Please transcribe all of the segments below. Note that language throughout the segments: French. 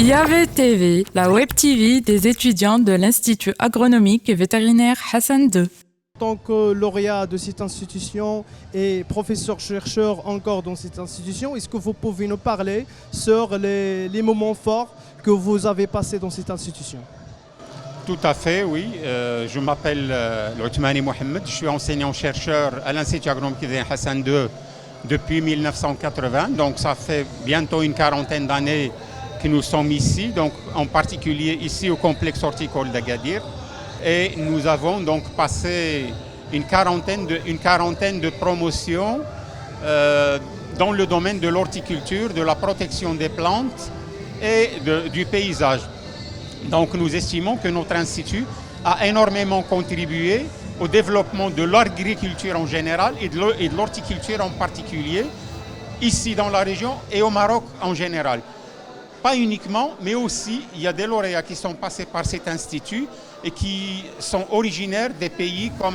IAV TV, la web TV des étudiants de l'Institut agronomique et vétérinaire Hassan II. En tant que lauréat de cette institution et professeur-chercheur encore dans cette institution, est-ce que vous pouvez nous parler sur les moments forts que vous avez passés dans cette institution? Tout à fait, oui. Je m'appelle Othmani Mohamed, je suis enseignant-chercheur à l'Institut agronomique et Hassan II depuis 1980, donc ça fait bientôt une quarantaine d'années que nous sommes ici, donc en particulier ici au complexe horticole d'Agadir. Et nous avons donc passé une quarantaine de promotions dans le domaine de l'horticulture, de la protection des plantes et du paysage. Donc nous estimons que notre institut a énormément contribué au développement de l'agriculture en général et de l'horticulture en particulier, ici dans la région et au Maroc en général. Pas uniquement, mais aussi il y a des lauréats qui sont passés par cet institut et qui sont originaires des pays comme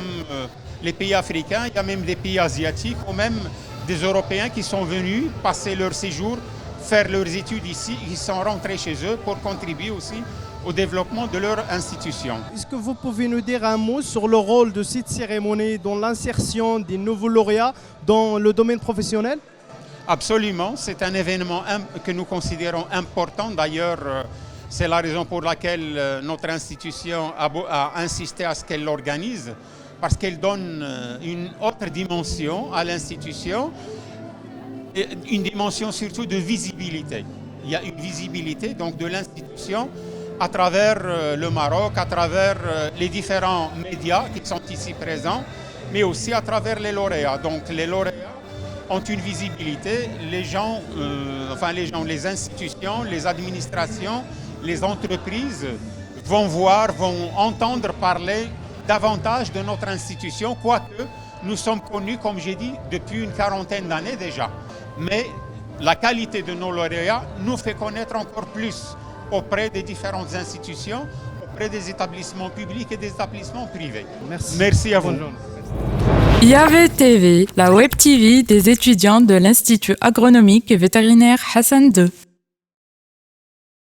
les pays africains, il y a même des pays asiatiques ou même des Européens qui sont venus passer leur séjour, faire leurs études ici, ils sont rentrés chez eux pour contribuer aussi au développement de leur institution. Est-ce que vous pouvez nous dire un mot sur le rôle de cette cérémonie dans l'insertion des nouveaux lauréats dans le domaine professionnel? Absolument, c'est un événement que nous considérons important. D'ailleurs, c'est la raison pour laquelle notre institution a insisté à ce qu'elle l'organise, parce qu'elle donne une autre dimension à l'institution, une dimension surtout de visibilité. Il y a une visibilité donc de l'institution à travers le Maroc, à travers les différents médias qui sont ici présents, mais aussi à travers les lauréats. Donc les lauréats ont une visibilité, les institutions, les administrations, les entreprises vont voir, vont entendre parler davantage de notre institution, quoique nous sommes connus, comme j'ai dit, depuis une quarantaine d'années déjà. Mais la qualité de nos lauréats nous fait connaître encore plus auprès des différentes institutions, auprès des établissements publics et des établissements privés. Merci à vous. IAV TV, la web TV des étudiants de l'Institut agronomique et vétérinaire Hassan II.